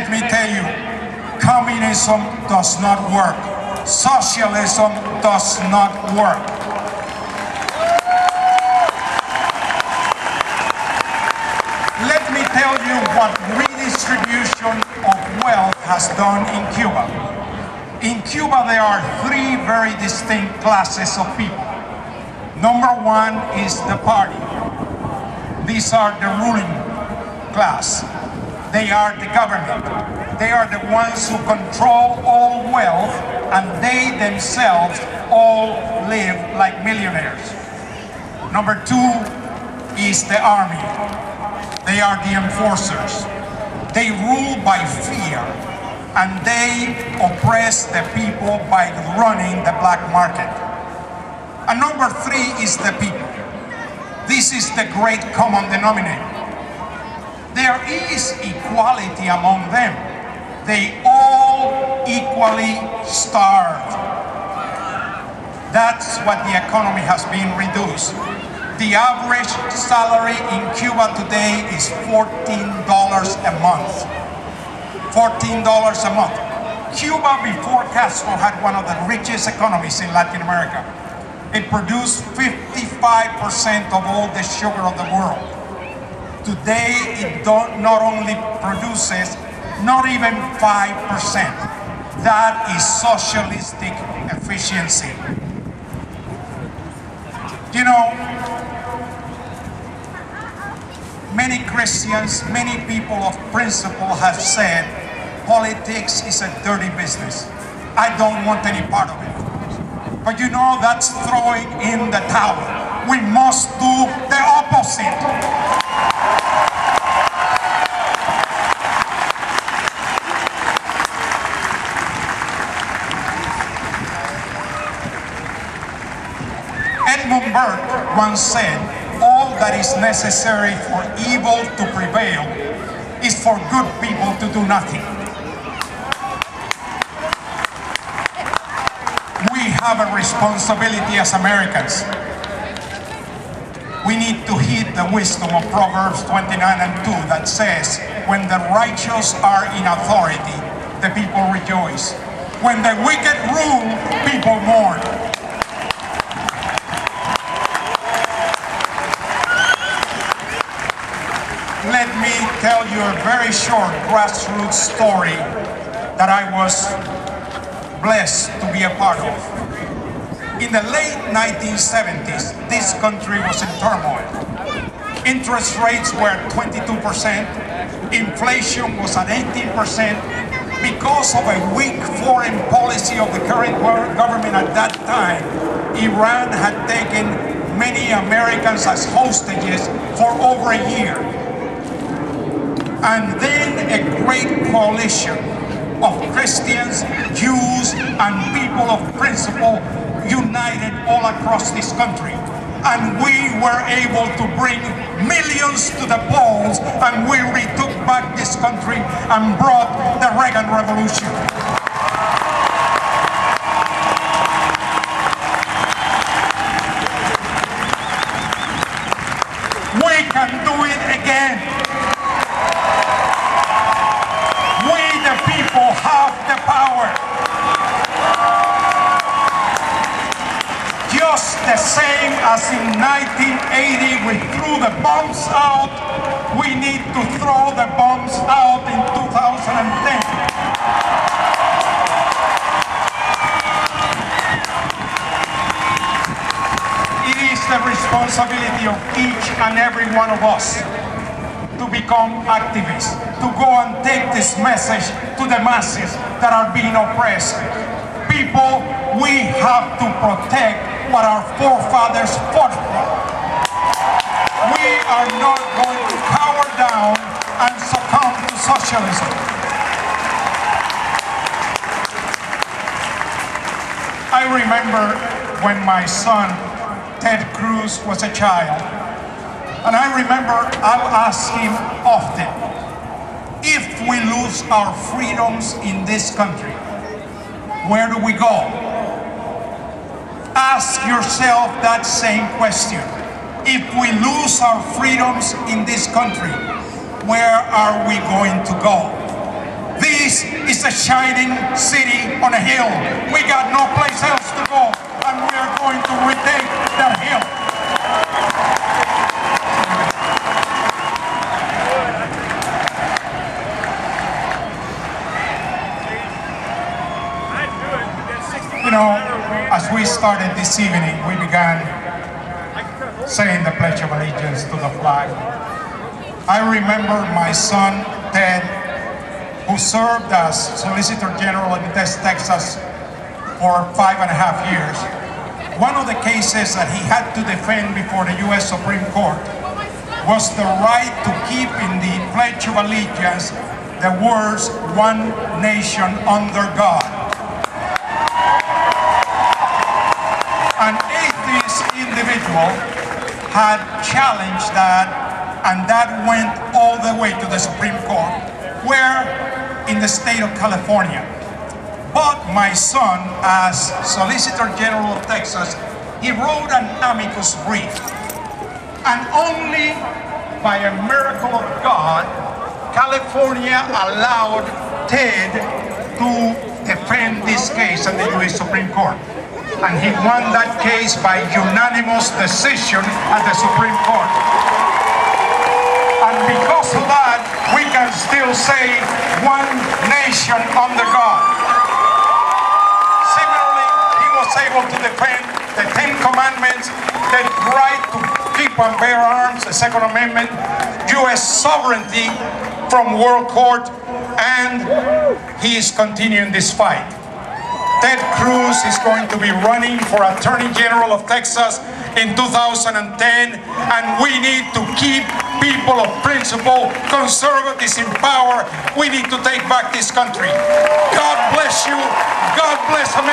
let me tell you, communism does not work. Socialism does not work. Let me tell you what redistribution of wealth has done in Cuba. In Cuba, there are three very distinct classes of people. Number one is the party. These are the ruling class. They are the government. They are the ones who control all wealth, and they themselves all live like millionaires. Number two is the army. They are the enforcers. They rule by fear, and they oppress the people by running the black market. And number three is the people. This is the great common denominator. There is equality among them. They all equally starve. That's what the economy has been reduced. The average salary in Cuba today is $14 a month. $14 a month. Cuba, before Castro, had one of the richest economies in Latin America. It produced 55% of all the sugar of the world. Today, it not only produces not even 5%. That is socialistic efficiency. You know, many Christians, many people of principle have said, politics is a dirty business. I don't want any part of it. But you know, that's throwing in the towel. We must do the opposite. Edmund Burke once said, all that is necessary for evil to prevail is for good people to do nothing. We have a responsibility as Americans. We need to heed the wisdom of Proverbs 29 and 2 that says, when the righteous are in authority, the people rejoice. When the wicked rule, people mourn. Let me tell you a very short grassroots story that I was blessed to be a part of. In the late 1970s, this country was in turmoil. Interest rates were at 22%, inflation was at 18%. Because of a weak foreign policy of the current government at that time, Iran had taken many Americans as hostages for over a year. And then a great coalition of Christians, Jews, and people of principle united all across this country. And we were able to bring millions to the polls, and we retook back this country and brought the Reagan Revolution. We can do it again. We, the people, have the power. Just the same as in 1980 we threw the bombs out, we need to throw the bombs out in 2010. It is the responsibility of each and every one of us to become activists, to go and take this message to the masses that are being oppressed. People, we have to protect what our forefathers fought for. We are not going to cower down and succumb to socialism. I remember when my son, Ted Cruz, was a child, and I remember I'll ask him often, if we lose our freedoms in this country, where do we go? Ask yourself that same question. If we lose our freedoms in this country, where are we going to go? This is a shining city on a hill. We got no place else to go, and we are going to retake that hill. You know, as we started this evening, we began saying the Pledge of Allegiance to the flag. I remember my son, Ted, who served as Solicitor General in Texas for 5.5 years. One of the cases that he had to defend before the U.S. Supreme Court was the right to keep in the Pledge of Allegiance the words, "One nation under God." An atheist individual had challenged that, and that went all the way to the Supreme Court, where in the state of California. But my son, as Solicitor General of Texas, he wrote an amicus brief. And only by a miracle of God, California allowed Ted to defend this case at the U.S. Supreme Court. And he won that case by unanimous decision at the Supreme Court. And because of that, we can still say one nation under God. Similarly, he was able to defend the 10 Commandments, the right to keep and bear arms, the Second Amendment, U.S. sovereignty from world court, and he is continuing this fight. Ted Cruz is going to be running for Attorney General of Texas in 2010, and we need to keep people of principle, conservatives in power. We need to take back this country. God bless you. God bless America.